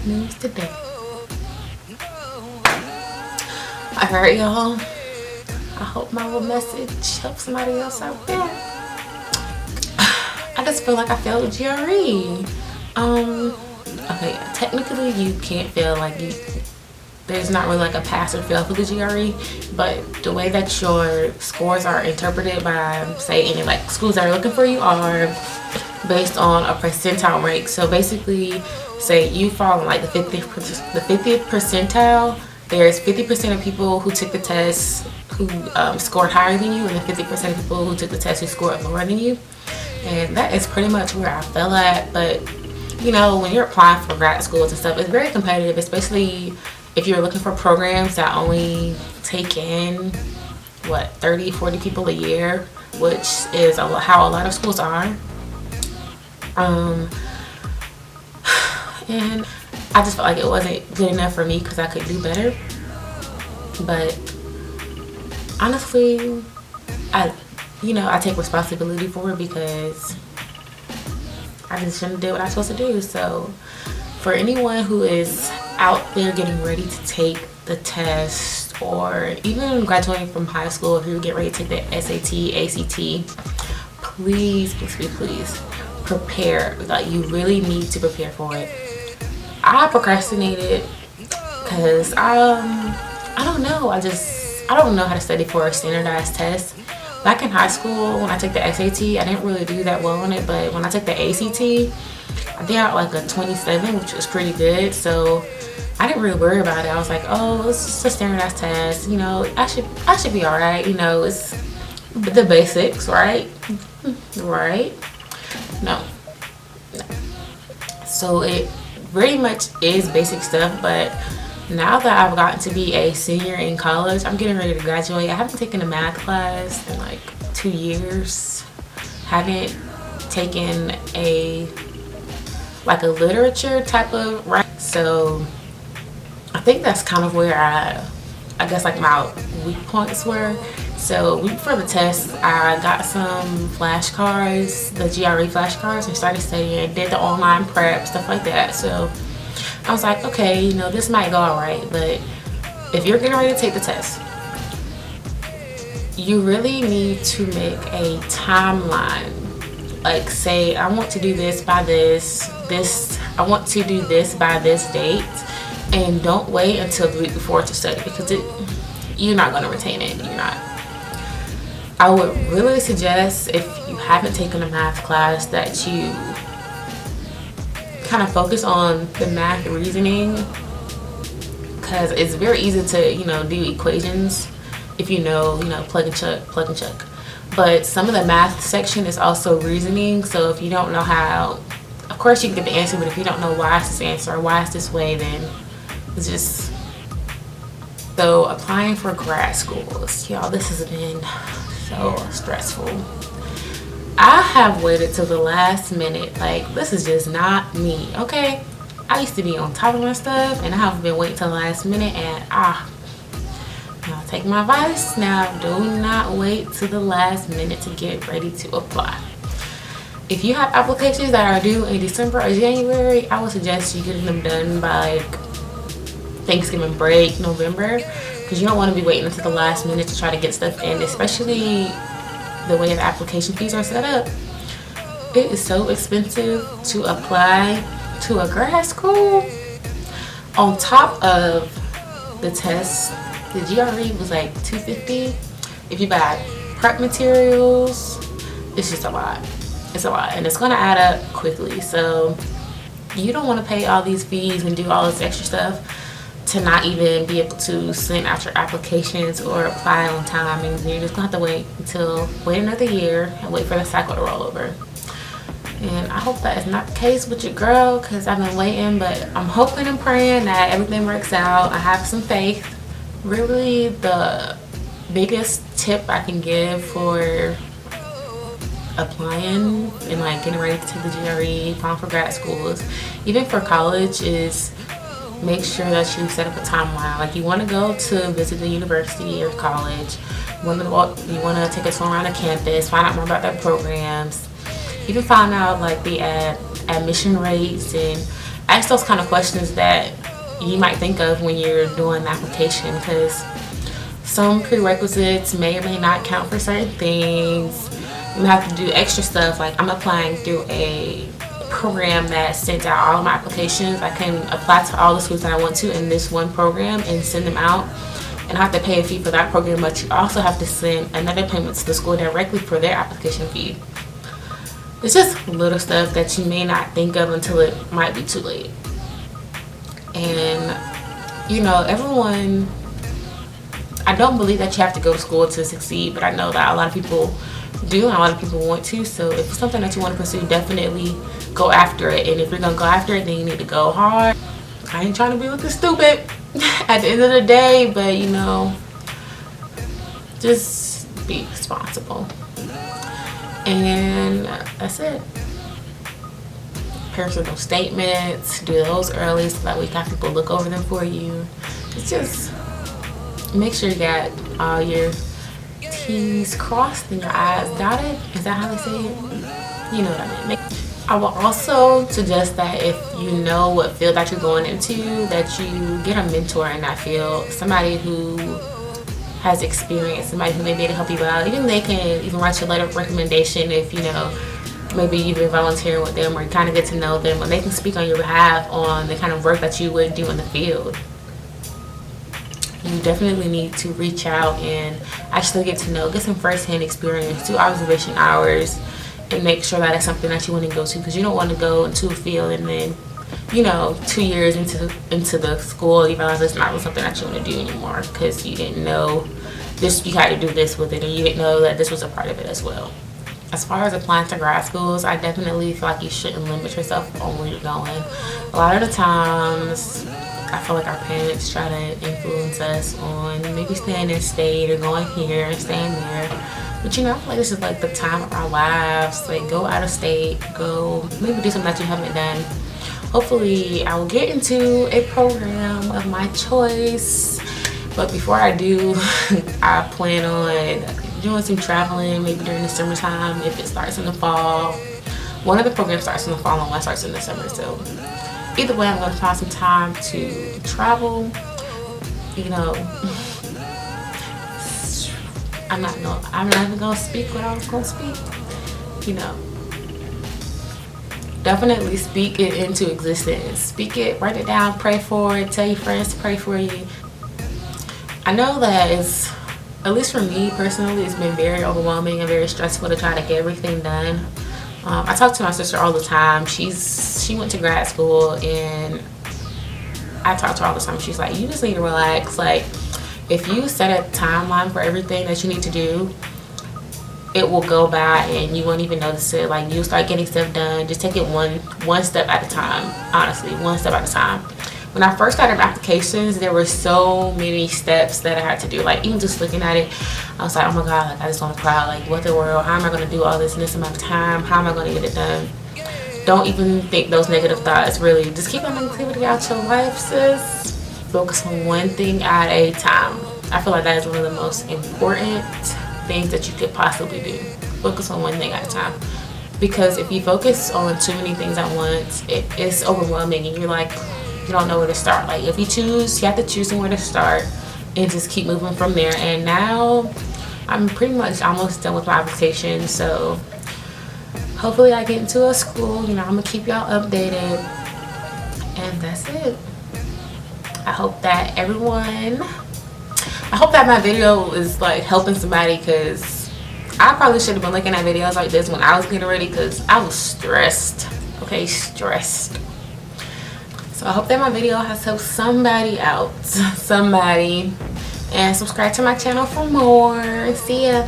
bad news today. Alright, y'all. I hope my little message helps somebody else out there. I just feel like I failed GRE. Okay, technically you can't fail, like there's not really like a pass or fail for the GRE, but the way that your scores are interpreted by, say, any like schools that are looking for you are based on a percentile rank. So basically, say you fall in like the 50th percentile, there's 50% of people who took the test who scored higher than you, and then 50% of people who took the test who scored lower than you. And that is pretty much where I fell at. But you know, when you're applying for grad schools and stuff, it's very competitive, especially if you're looking for programs that only take in what, 30-40 people a year, which is how a lot of schools are. And I just felt like it wasn't good enough for me because I could do better. But honestly, I take responsibility for it because I just shouldn't have did what I was supposed to do. So for anyone who is out there getting ready to take the test, or even graduating from high school, if you get ready to take the SAT, ACT, please prepare. Like, you really need to prepare for it. I procrastinated because I don't know. I don't know how to study for a standardized test. Back in high school, when I took the SAT, I didn't really do that well on it, but when I took the ACT, I got like a 27, which was pretty good. So I didn't really worry about it. I was like, oh, it's just a standardized test. You know, I should be all right. You know, it's the basics, right? Right? No. So it very much is basic stuff, but now that I've gotten to be a senior in college, I'm getting ready to graduate. I haven't taken a math class in like 2 years. Haven't taken a literature type of writing. So I think that's kind of where I guess like my weak points were. So week before the test, I got some flashcards, the GRE flashcards, and started studying, did the online prep, stuff like that. So I was like, okay, you know, this might go all right, but if you're getting ready to take the test, you really need to make a timeline. Like, say, I want to do this by this, I want to do this by this date, and don't wait until the week before to study, because you're not going to retain it. You're not. I would really suggest, if you haven't taken a math class, that you kind of focus on the math reasoning, because it's very easy to, you know, do equations if you know, plug and chuck. But some of the math section is also reasoning. So if you don't know how, of course you can get the answer, but if you don't know why it's this answer or why it's this way, then it's just. So applying for grad schools, y'all, this has been so stressful. I have waited till the last minute. Like, this is just not me, okay? I used to be on top of my stuff, and I have been waiting till the last minute, and now take my advice. Now, do not wait till the last minute to get ready to apply. If you have applications that are due in December or January, I would suggest you getting them done by like Thanksgiving break, November, because you don't want to be waiting until the last minute to try to get stuff in, especially the way the application fees are set up. It is so expensive to apply to a grad school. On top of the test, the GRE was like $250. If you buy prep materials, it's just a lot. It's a lot, and it's gonna add up quickly. So you don't want to pay all these fees and do all this extra stuff to not even be able to send out your applications or apply on time, and you're just gonna have to wait another year and wait for the cycle to roll over. And I hope that is not the case with your girl, because I've been waiting, but I'm hoping and praying that everything works out. I have some faith. Really, the biggest tip I can give for applying and like getting ready to the GRE, applying for grad schools, even for college, is make sure that you set up a timeline. Like, you want to go to visit the university or college, you want to take a tour around the campus, find out more about their programs, even find out like the admission rates and ask those kind of questions that you might think of when you're doing the application, because some prerequisites may or may not count for certain things. You have to do extra stuff. Like, I'm applying through a program that sends out all of my applications. I can apply to all the schools that I want to in this one program and send them out, and I have to pay a fee for that program, but you also have to send another payment to the school directly for their application fee. It's just little stuff that you may not think of until it might be too late. And you know, everyone, I don't believe that you have to go to school to succeed, but I know that a lot of people do and a lot of people want to. So if it's something that you want to pursue, definitely go after it. And if you're gonna go after it, then you need to go hard. I ain't trying to be looking stupid at the end of the day, but you know, just be responsible. And that's it. Personal statements, do those early so that we got people look over them for you. It's just make sure you got all your T's crossed and your I's dotted. Is that how they say it? You know what I mean. I will also suggest that if you know what field that you're going into, that you get a mentor in that field, somebody who has experience, somebody who may be able to help you out. Even they can even write you a letter of recommendation if, you know, maybe you've been volunteering with them or you kind of get to know them, and they can speak on your behalf on the kind of work that you would do in the field. You definitely need to reach out and actually get to know, get some first-hand experience, do observation hours, and make sure that it's something that you want to go to, because you don't want to go into a field and then, you know, 2 years into the school you realize it's not something that you want to do anymore because you didn't know this, you had to do this with it, and you didn't know that this was a part of it as well. As far as applying to grad schools, I definitely feel like you shouldn't limit yourself on where you're going. A lot of the times, I feel like our parents try to influence us on maybe staying in state or going here and staying there. But you know, I feel like this is like the time of our lives. Like, go out of state, go maybe do something that you haven't done. Hopefully, I will get into a program of my choice. But before I do, I plan on doing some traveling, maybe during the summertime if it starts in the fall. One of the programs starts in the fall and one starts in the summer. So either way, I'm going to find some time to travel. You know, I'm not even going to speak what I was going to speak. You know, definitely speak it into existence. Speak it, write it down, pray for it, tell your friends to pray for you. I know that it's, at least for me personally, it's been very overwhelming and very stressful to try to get everything done. I talk to my sister all the time. She went to grad school, and I talk to her all the time. She's like, you just need to relax. Like, if you set a timeline for everything that you need to do, it will go by and you won't even notice it. Like, you'll start getting stuff done. Just take it one step at a time. Honestly, one step at a time. When I first started applications, there were so many steps that I had to do. Like, even just looking at it, I was like, oh my God, like, I just want to cry. Like, what the world? How am I going to do all this in this amount of time? How am I going to get it done? Don't even think those negative thoughts. Really, just keep that negativity out your life, sis. Focus on one thing at a time. I feel like that is one of the most important things that you could possibly do. Focus on one thing at a time. Because if you focus on too many things at once, it's overwhelming, and you're like, you don't know where to start. Like, if you choose, you have to choose somewhere to start and just keep moving from there. And now I'm pretty much almost done with my application, so hopefully I get into a school. You know, I'm gonna keep y'all updated, and that's it. I hope that my video is like helping somebody, because I probably should have been looking at videos like this when I was getting ready, because I was stressed. Okay, stressed. So I hope that my video has helped somebody out, somebody. And subscribe to my channel for more. See ya.